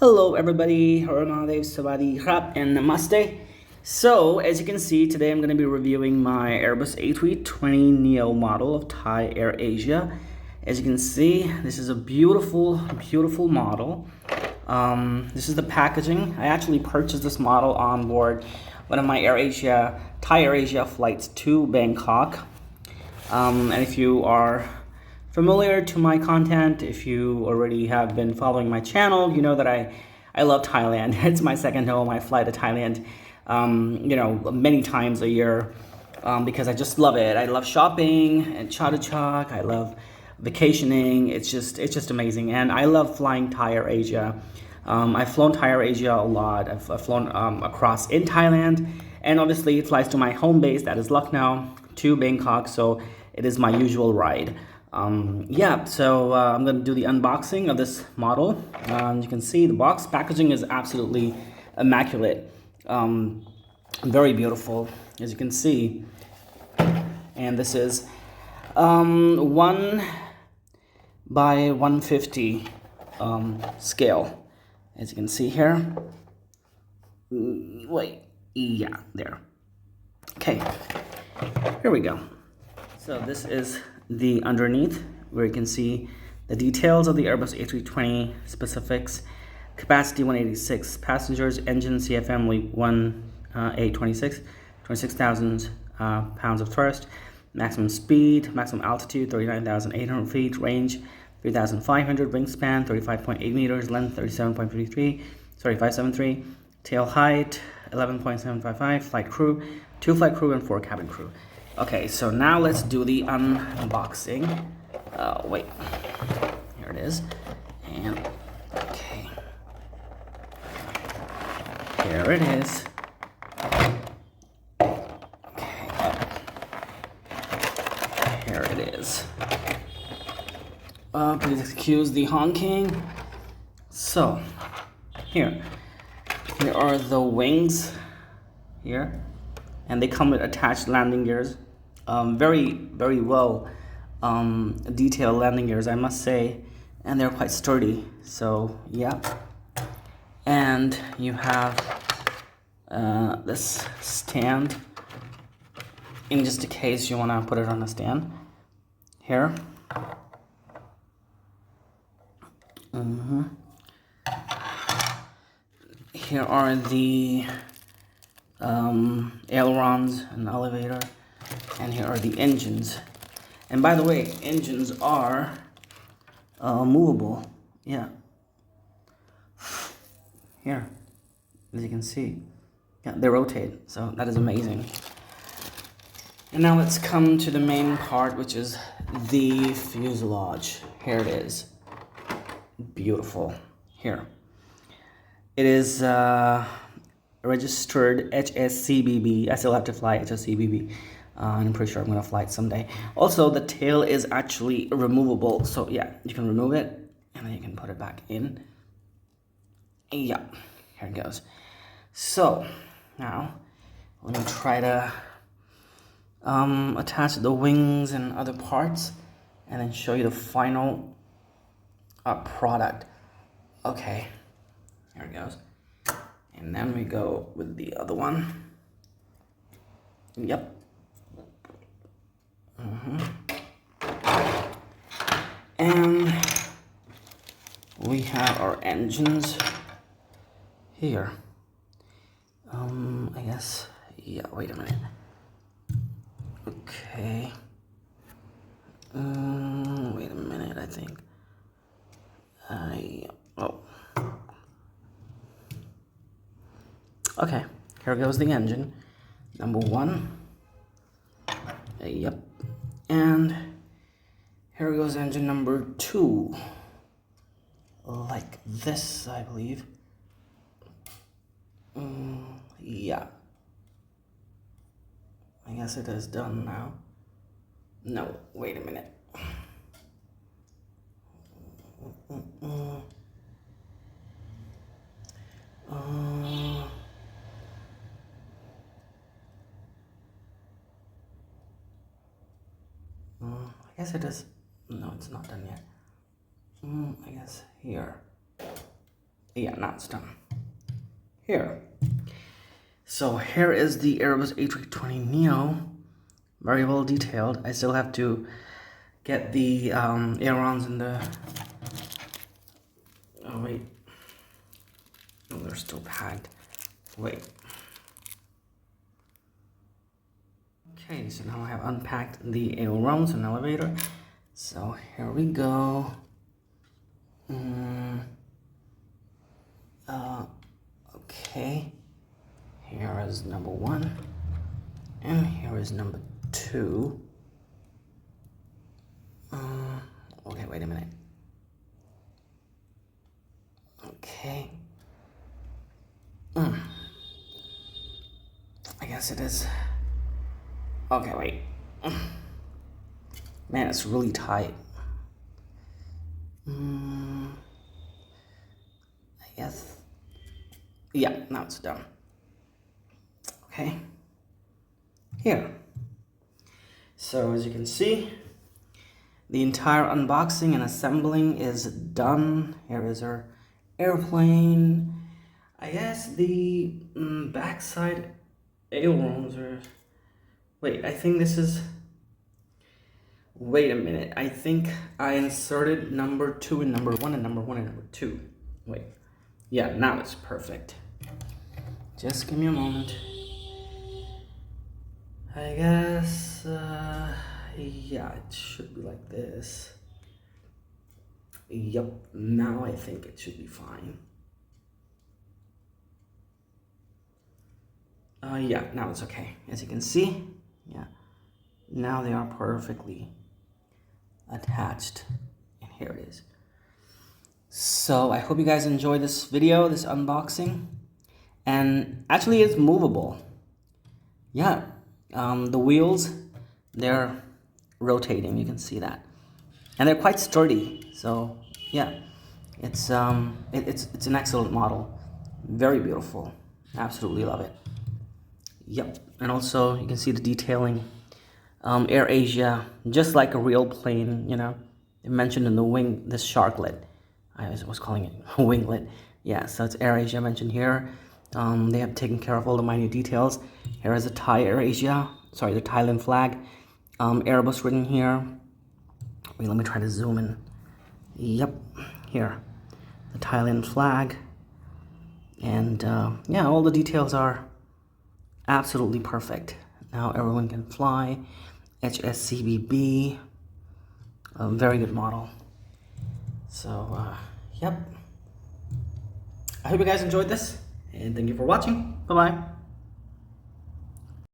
Hello everybody, Haranadev, Savadi, Krap, and Namaste. So, as you can see, today I'm going to be reviewing my Airbus A320NEO model of Thai AirAsia. As you can see, this is a beautiful, beautiful model. This is the packaging. I actually purchased this model on board one of my Thai AirAsia flights to Bangkok. And if you are familiar to my content, if you already have been following my channel, you know that I love Thailand. It's my second home. I fly to Thailand, many times a year because I just love it. I love shopping and chatuchak. I love vacationing. It's just amazing. And I love flying Thai AirAsia. I've flown Thai AirAsia a lot. I've flown across in Thailand, and obviously it flies to my home base, that is Lucknow, to Bangkok. So it is my usual ride. I'm going to do the unboxing of this model. You can see the box packaging is absolutely immaculate. Very beautiful, as you can see. And this is 1 by 150 scale, as you can see here. There. Okay, here we go. So this is the underneath, where you can see the details of the Airbus A320 specifics. Capacity 186 passengers, engine CFM LEAP 1 A26, 26,000 pounds of thrust, maximum speed, maximum altitude 39,800 feet, range 3,500, wingspan 35.8 meters, length 573, tail height 11.755, flight crew 2 flight crew and 4 cabin crew. Okay, so now let's do the unboxing. Here it is. And okay, here it is. Okay, here it is. Please excuse the honking. So here are the wings here, and they come with attached landing gears. Very, very well detailed landing gears, I must say, and they're quite sturdy. So yeah, and you have this stand in just in case you want to put it on a stand here. Here are the ailerons and elevator, and here are the engines. And by the way, engines are movable. Yeah, here, as you can see, yeah, they rotate, so that is amazing. And now let's come to the main part, which is the fuselage. Here it is. Beautiful. Here it is registered HSCBB. I still have to fly HSCBB, and I'm pretty sure I'm gonna fly it someday. Also, the tail is actually removable, so yeah, you can remove it and then you can put it back in. Yeah, here it goes. So now let me try to attach the wings and other parts, and then show you the final product. Okay, here it goes. And then we go with the other one. Yep. And we have our engines here. I guess, yeah, wait a minute. Okay. Wait a minute, I think. Okay, here goes the engine, number 1. Yep. And here goes engine number 2. Like this, I believe. Yeah. I guess it is done now. No, wait a minute. I guess it is. No, it's not done yet. I guess here. Yeah, now it's done. Here. So here is the Airbus A320NEO. Very well detailed. I still have to get the ailerons in the... Oh, wait. Oh, they're still packed. Wait. Okay, so now I have unpacked the ailerons in the elevator. So here we go. Okay. Here is number 1. And here is number 2. Okay, wait a minute. Okay. I guess it is. Okay, wait. Man, it's really tight. I guess. Yeah, now it's done. Okay. Here. So as you can see, the entire unboxing and assembling is done. Here is our airplane. I guess the backside ailerons are... Wait, I think this is... Wait a minute. I think I inserted number 2 and number 1 and number 1 and number 2. Wait. Yeah, now it's perfect. Just give me a moment. I guess... yeah, it should be like this. Yep, now I think it should be fine. Yeah, now it's okay. As you can see, yeah, now they are perfectly attached. And here it is. So I hope you guys enjoyed this video, this unboxing. And actually it's movable. Yeah, the wheels, they're rotating, you can see that. And they're quite sturdy, so yeah, it's an excellent model. Very beautiful, absolutely love it. Yep, and also you can see the detailing. AirAsia, just like a real plane, you know. They mentioned in the wing, this sharklet. I was calling it a winglet. Yeah, so it's AirAsia mentioned here. They have taken care of all the minute details. Here is the Thai AirAsia, sorry, the Thailand flag. Airbus written here. Wait, let me try to zoom in. Yep, here, the Thailand flag. And yeah, all the details are absolutely perfect. Now everyone can fly. HSCBB, a very good model. So, yep. I hope you guys enjoyed this, and thank you for watching. Bye-bye.